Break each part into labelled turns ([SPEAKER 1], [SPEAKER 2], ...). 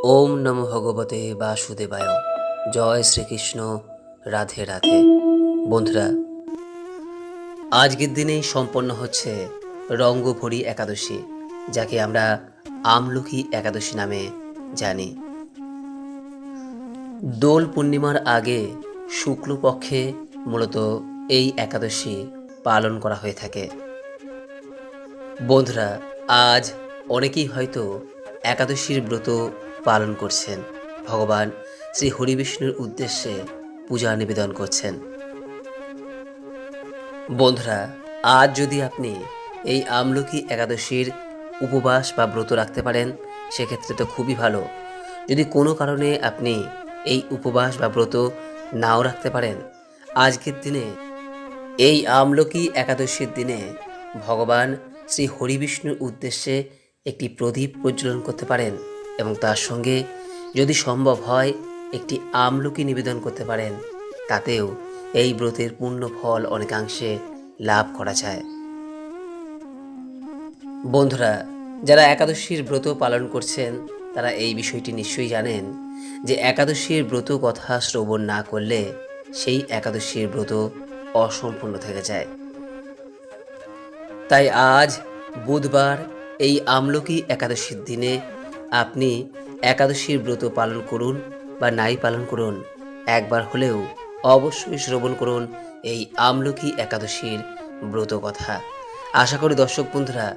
[SPEAKER 1] ওম নমো ভগবতে বাসুদেবায়। জয় শ্রীকৃষ্ণ। রাধে রাধে। বন্ধুরা, আজকের দিনেই সম্পন্ন হচ্ছে রঙ্গভরি একাদশী, যাকে আমরা আমলকি একাদশী নামে জানি। দোল পূর্ণিমার আগে শুক্লপক্ষে মূলত এই একাদশী পালন করা হয়ে থাকে। বন্ধুরা, আজ অনেকেই হয়তো একাদশীর ব্রত পালন করছেন, ভগবান শ্রী হরিবিষ্ণুর উদ্দেশ্যে পূজা নিবেদন করছেন। বন্ধুরা, আজ যদি আপনি এই আমলকি একাদশীর উপবাস বা ব্রত রাখতে পারেন, সেক্ষেত্রে তো খুবই ভালো। যদি কোনো কারণে আপনি এই উপবাস বা ব্রত নাও রাখতে পারেন, আজকের দিনে এই আমলকি একাদশীর দিনে ভগবান শ্রী হরিবিষ্ণুর উদ্দেশ্যে একটি প্রদীপ প্রজ্বলন করতে পারেন এবং তার সঙ্গে যদি সম্ভব হয় একটি আমলকি নিবেদন করতে পারেন। তাতেও এই ব্রতের পূর্ণ ফল অনেকাংশে লাভ করা যায়। বন্ধুরা, যারা একাদশীর ব্রত পালন করছেন তারা এই বিষয়টি নিশ্চয়ই জানেন যে একাদশীর ব্রত কথা শ্রবণ না করলে সেই একাদশীর ব্রত অসম্পূর্ণ থেকে যায়। তাই আজ বুধবার এই আমলকি একাদশীর দিনে আপনি একাদশীর ব্রত পালন করুন বা নাই পালন করুন, একবার হলেও অবশ্যই শ্রবণ করুন এই আমলকি একাদশীর ব্রত কথা। আশা করি দর্শক বন্ধুরা,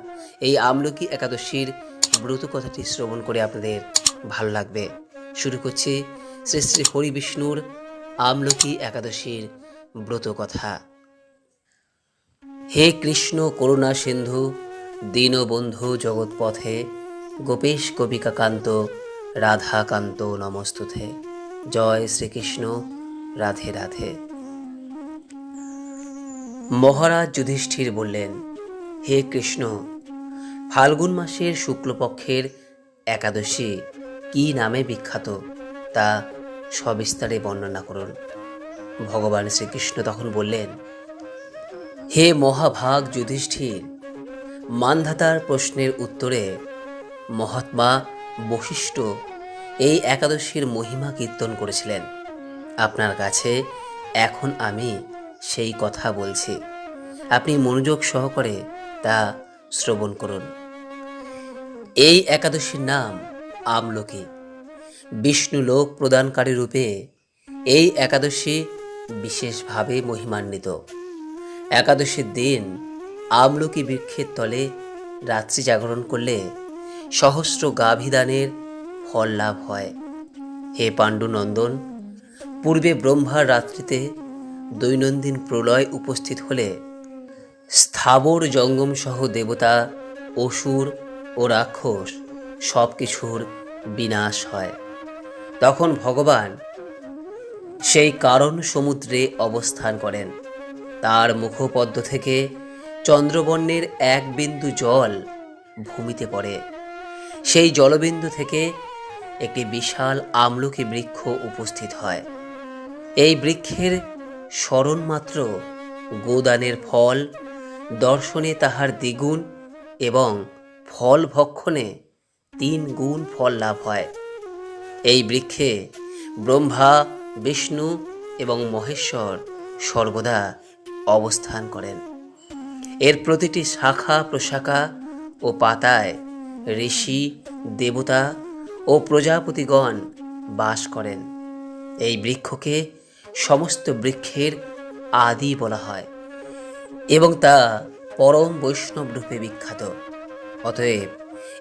[SPEAKER 1] এই আমলকি একাদশীর ব্রত কথাটি শ্রবণ করে আপনাদের ভালো লাগবে। শুরু করছি শ্রী শ্রী হরি বিষ্ণুর আমলকি একাদশীর ব্রত কথা। হে কৃষ্ণ করুণা সিন্ধু দীনবন্ধু জগৎপথে, গোপেশ গোপিকাকান্ত রাধাকান্ত নমস্তুতে। জয় শ্রীকৃষ্ণ। রাধে রাধে। মহারাজ যুধিষ্ঠির বললেন, হে কৃষ্ণ, ফাল্গুন মাসের শুক্লপক্ষের একাদশী কি নামে বিখ্যাত তা সবিস্তারে বর্ণনা করুন। ভগবান শ্রীকৃষ্ণ তখন বললেন, হে মহাভাগ যুধিষ্ঠির, মান্ধাতার প্রশ্নের উত্তরে মহাত্মা বশিষ্ঠ এই একাদশীর মহিমা কীর্তন করেছিলেন। আপনার কাছে এখন আমি সেই কথা বলছি, আপনি মনোযোগ সহকারে তা শ্রবণ করুন। এই একাদশীর নাম আমলকি। বিষ্ণু লোক প্রদানকারী রূপে এই একাদশী বিশেষভাবে মহিমান্বিত। একাদশীর দিন আমলকি বৃক্ষের তলে রাত্রি জাগরণ করলে সহস্র গাভীদানের ফল লাভ হয়। হে পাণ্ডুনন্দন, পূর্বে ব্রহ্মার রাত্রিতে দৈনন্দিন প্রলয় উপস্থিত হলে স্থাবর জঙ্গম সহ দেবতা, অসুর ও রাক্ষস সব কিছুর বিনাশ হয়। তখন ভগবান সেই কারণ সমুদ্রে অবস্থান করেন। তার মুখপদ্ম থেকে চন্দ্রবর্ণের এক বিন্দু জল ভূমিতে পড়ে। সেই জলবিন্দু থেকে একটি বিশাল আমলকি বৃক্ষ উপস্থিত হয়। এই বৃক্ষের স্মরণ মাত্র গোদানের ফল দর্শনে তাহার দ্বিগুণ এবং ফল ভক্ষণে 3 গুণ ফল লাভ হয়। এই বৃক্ষে ব্রহ্মা, বিষ্ণু এবং মহেশ্বর সর্বদা অবস্থান করেন। এর প্রতিটি শাখা প্রশাখা ও পাতায় ঋষি, দেবতা ও প্রজাপতিগণ বাস করেন। এই বৃক্ষকে সমস্ত বৃক্ষের আদি বলা হয় এবং তা পরম বৈষ্ণব রূপে বিখ্যাত। অতএব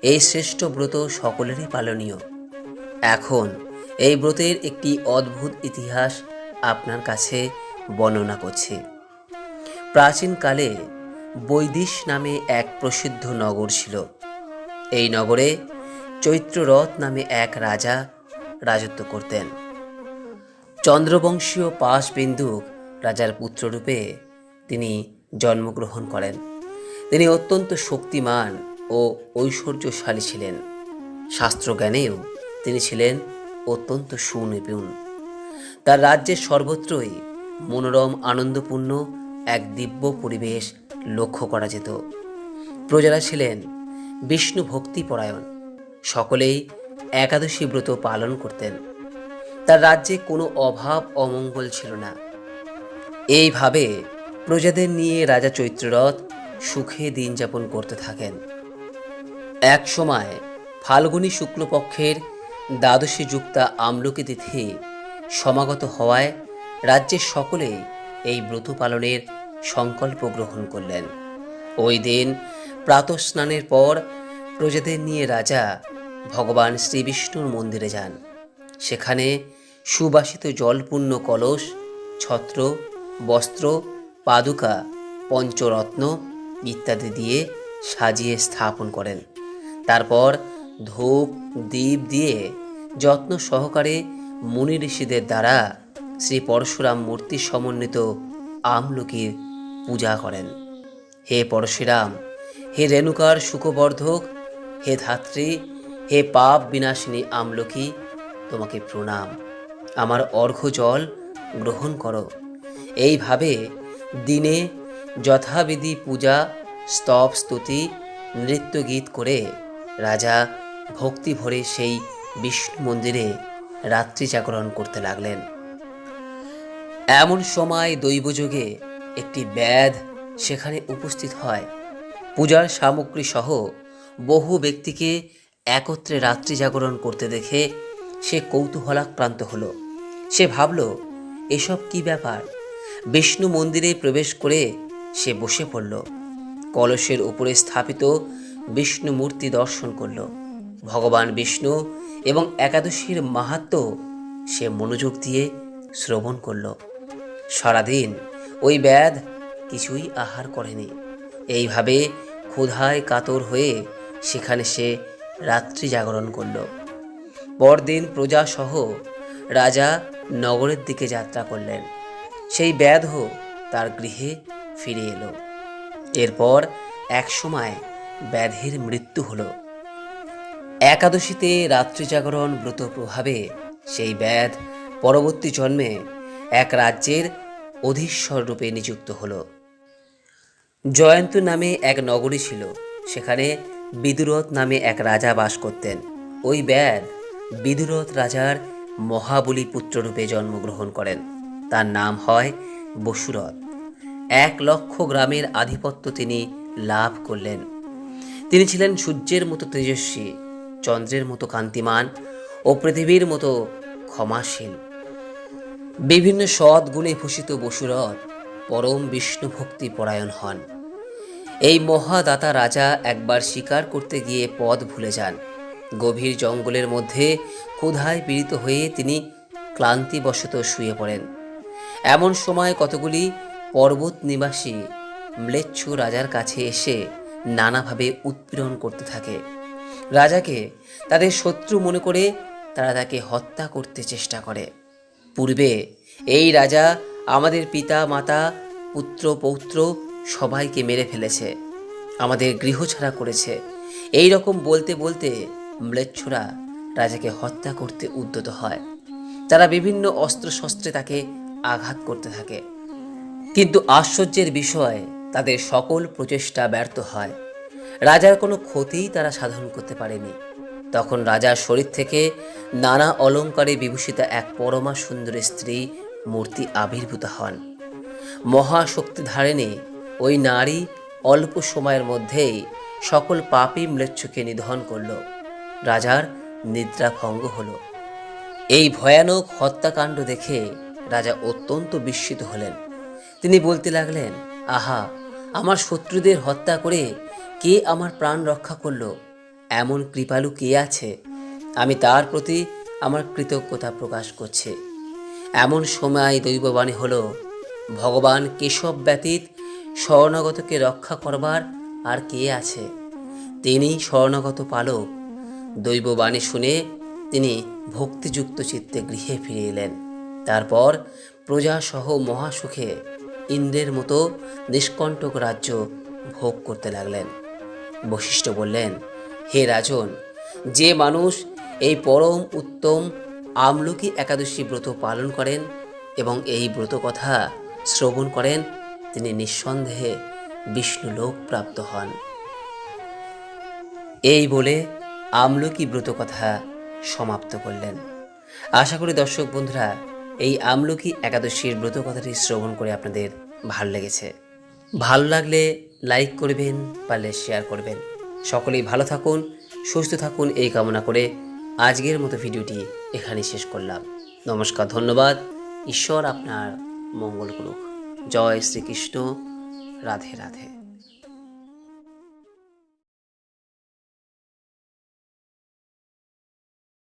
[SPEAKER 1] এই শ্রেষ্ঠ ব্রত সকলেরই পালনীয়। এখন এই ব্রতের একটি অদ্ভুত ইতিহাস আপনার কাছে বর্ণনা করছি। প্রাচীনকালে বৈদিশ নামে এক প্রসিদ্ধ নগর ছিল। এই নগরে চৈত্ররথ নামে এক রাজা রাজত্ব করতেন। চন্দ্রবংশীয় পাশবিন্দুক রাজার পুত্ররূপে তিনি জন্মগ্রহণ করেন। তিনি অত্যন্ত শক্তিমান ও ঐশ্বর্যশালী ছিলেন। শাস্ত্রজ্ঞানেও তিনি ছিলেন অত্যন্ত সুনিপুণ। তার রাজ্যের সর্বত্রই মনোরম আনন্দপূর্ণ এক দিব্য পরিবেশ লক্ষ্য করা যেত। প্রজারা ছিলেন বিষ্ণু ভক্তিপরায়ণ, সকলেই একাদশী ব্রত পালন করতেন। তার রাজ্যে কোনো অভাব অমঙ্গল ছিল না। এইভাবে প্রজাদের নিয়ে রাজা চৈত্ররথ সুখে দিন যাপন করতে থাকেন। এক সময় ফাল্গুনী শুক্লপক্ষের দ্বাদশী যুক্তা আমলকি তিথি সমাগত হওয়ায় রাজ্যের সকলেই এই ব্রত পালনের সংকল্প গ্রহণ করলেন। ওই দিন প্রাতঃস্নানের পর প্রজাদের নিয়ে রাজা ভগবান শ্রীবিষ্ণুর মন্দিরে যান। সেখানে সুবাসিত জলপূর্ণ কলস, ছত্র, বস্ত্র, পাদুকা, পঞ্চরত্ন ইত্যাদি দিয়ে সাজিয়ে স্থাপন করেন। তারপর ধূপ দীপ দিয়ে যত্ন সহকারে মুনি ঋষিদের দ্বারা শ্রী পরশুরাম মূর্তি সমন্বিত আমলকির পূজা করেন। হে পরশুরাম, হে রেণুকার সুখবর্ধক, হে ধাত্রী, হে পাপ বিনাশিনী আমলকি, তোমাকে প্রণাম। আমার অর্ঘ্য জল গ্রহণ করো। এইভাবে দিনে যথাবিধি পূজা, স্তব, স্তুতি, নৃত্য গীত করে রাজা ভক্তি ভরে সেই বিষ্ণু মন্দিরে রাত্রি জাগরণ করতে লাগলেন। এমন সময় দৈবযোগে একটি ব্যাধ সেখানে উপস্থিত হয়। পূজার সামগ্রী সহ বহু ব্যক্তিকে একত্রে রাত্রি জাগরণ করতে দেখে সে কৌতূহলাক্রান্ত হলো। সে ভাবল, এসব কি ব্যাপার? বিষ্ণু মন্দিরে প্রবেশ করে সে বসে পড়ল। কলসের উপরে স্থাপিত বিষ্ণু মূর্তি দর্শন করল। ভগবান বিষ্ণু এবং একাদশীর মাহাত্ম্য সে মনোযোগ দিয়ে শ্রবণ করল। সারাদিন ওই ব্যাধ কিছুই আহার করেনি। এইভাবে ক্ষুধায় কাতর হয়ে সেখানে সে রাত্রি জাগরণ করল। পরদিন প্রজাসহ রাজা নগরের দিকে যাত্রা করলেন। সেই ব্যাধও তার গৃহে ফিরে এলো। এরপর এক সময় ব্যাধের মৃত্যু হলো। একাদশীতে রাত্রি জাগরণ ব্রত প্রভাবে সেই ব্যাধ পরবর্তী জন্মে এক রাজ্যের অধীশ্বর রূপে নিযুক্ত হলো। জয়ন্ত নামে এক নগরী ছিল। সেখানে বিদুরথ নামে এক রাজা বাস করতেন। ওই ব্যাধ বিদুরথ রাজার মহাবলী পুত্ররূপে জন্মগ্রহণ করেন। তার নাম হয় বসুরথ। 1,00,000 গ্রামের আধিপত্য তিনি লাভ করলেন। তিনি ছিলেন সূর্যের মতো তেজস্বী, চন্দ্রের মতো কান্তিমান ও পৃথিবীর মতো ক্ষমাশীল। বিভিন্ন সৎ গুণে ভূষিত বসুরথ পরম বিষ্ণু ভক্তি পরায়ণ হন। এই মহাদাতা রাজা একবার শিকার করতে গিয়ে পথ ভুলে যান। গভীর জঙ্গলের মধ্যে ক্ষুধায় পীড়িত হয়ে তিনি ক্লান্তিবশত শুয়ে পড়েন। এমন সময় কতগুলি পর্বত নিবাসী ম্লেচ্ছু রাজার কাছে এসে নানাভাবে উৎপীড়ন করতে থাকে। রাজাকে তাদের শত্রু মনে করে তারা তাকে হত্যা করতে চেষ্টা করে। পূর্বে এই রাজা আমাদের পিতা মাতা পুত্র পৌত্র সবাইকে মেরে ফেলেছে, আমাদের গৃহ ছাড়া করেছে, এই রকম বলতে বলতে ম্লেচ্ছুরা রাজাকে হত্যা করতে উদ্যত হয়। তারা বিভিন্ন অস্ত্রশস্ত্রে তাকে আঘাত করতে থাকে, কিন্তু আশ্চর্যের বিষয় তাদের সকল প্রচেষ্টা ব্যর্থ হয়। রাজার কোনো ক্ষতিই তারা সাধন করতে পারেনি। তখন রাজার শরীর থেকে নানা অলঙ্কারে বিভূষিতা এক পরমা সুন্দরী স্ত্রী মূর্তি আবির্ভূত হন। মহাশক্তি ধারিণী ওই নারী অল্প সময়ের মধ্যেই সকল পাপী ম্লেচ্ছুকে নিধন করল। রাজার নিদ্রা ভঙ্গ হল। এই ভয়ানক হত্যাকাণ্ড দেখে রাজা অত্যন্ত বিস্মিত হলেন। তিনি বলতে লাগলেন, আহা, আমার শত্রুদের হত্যা করে কে আমার প্রাণ রক্ষা করল? এমন কৃপালু কে আছে? আমি তার প্রতি আমার কৃতজ্ঞতা প্রকাশ করছি। এমন সময় দৈববাণী হল, ভগবান কেশব ব্যতীত শরণাগতকে রক্ষা করবার আর কে আছে? তিনি শরণাগত পালক। দৈববাণী শুনে তিনি ভক্তিযুক্ত চিত্তে গৃহে ফিরে এলেন। তারপর প্রজাসহ মহাসুখে ইন্দ্রের মতো নিষ্কণ্টক রাজ্য ভোগ করতে লাগলেন। বশিষ্ঠ বললেন, হে রাজন, যে মানুষ এই পরম উত্তম আমলকি একাদশী ব্রত পালন করেন এবং এই ব্রত কথা শ্রবণ করেন, তিনি নিঃসন্দেহে বিষ্ণু লোক প্রাপ্ত হন। এই বলে আমলকি ব্রত কথা সমাপ্ত করলেন। আশা করি দর্শক বন্ধুরা এই আমলকি একাদশীর ব্রত কথাটি শ্রবণ করে আপনাদের ভালো লেগেছে। ভালো লাগলে লাইক করবেন, পারলে শেয়ার করবেন। সকলেই ভালো থাকুন, সুস্থ থাকুন এই কামনা করে আজকের মতো ভিডিওটি এখানেই শেষ করলাম। নমস্কার, ধন্যবাদ। ঈশ্বর আপনার মঙ্গল করুক। জয় শ্রীকৃষ্ণ। রাধে রাধে।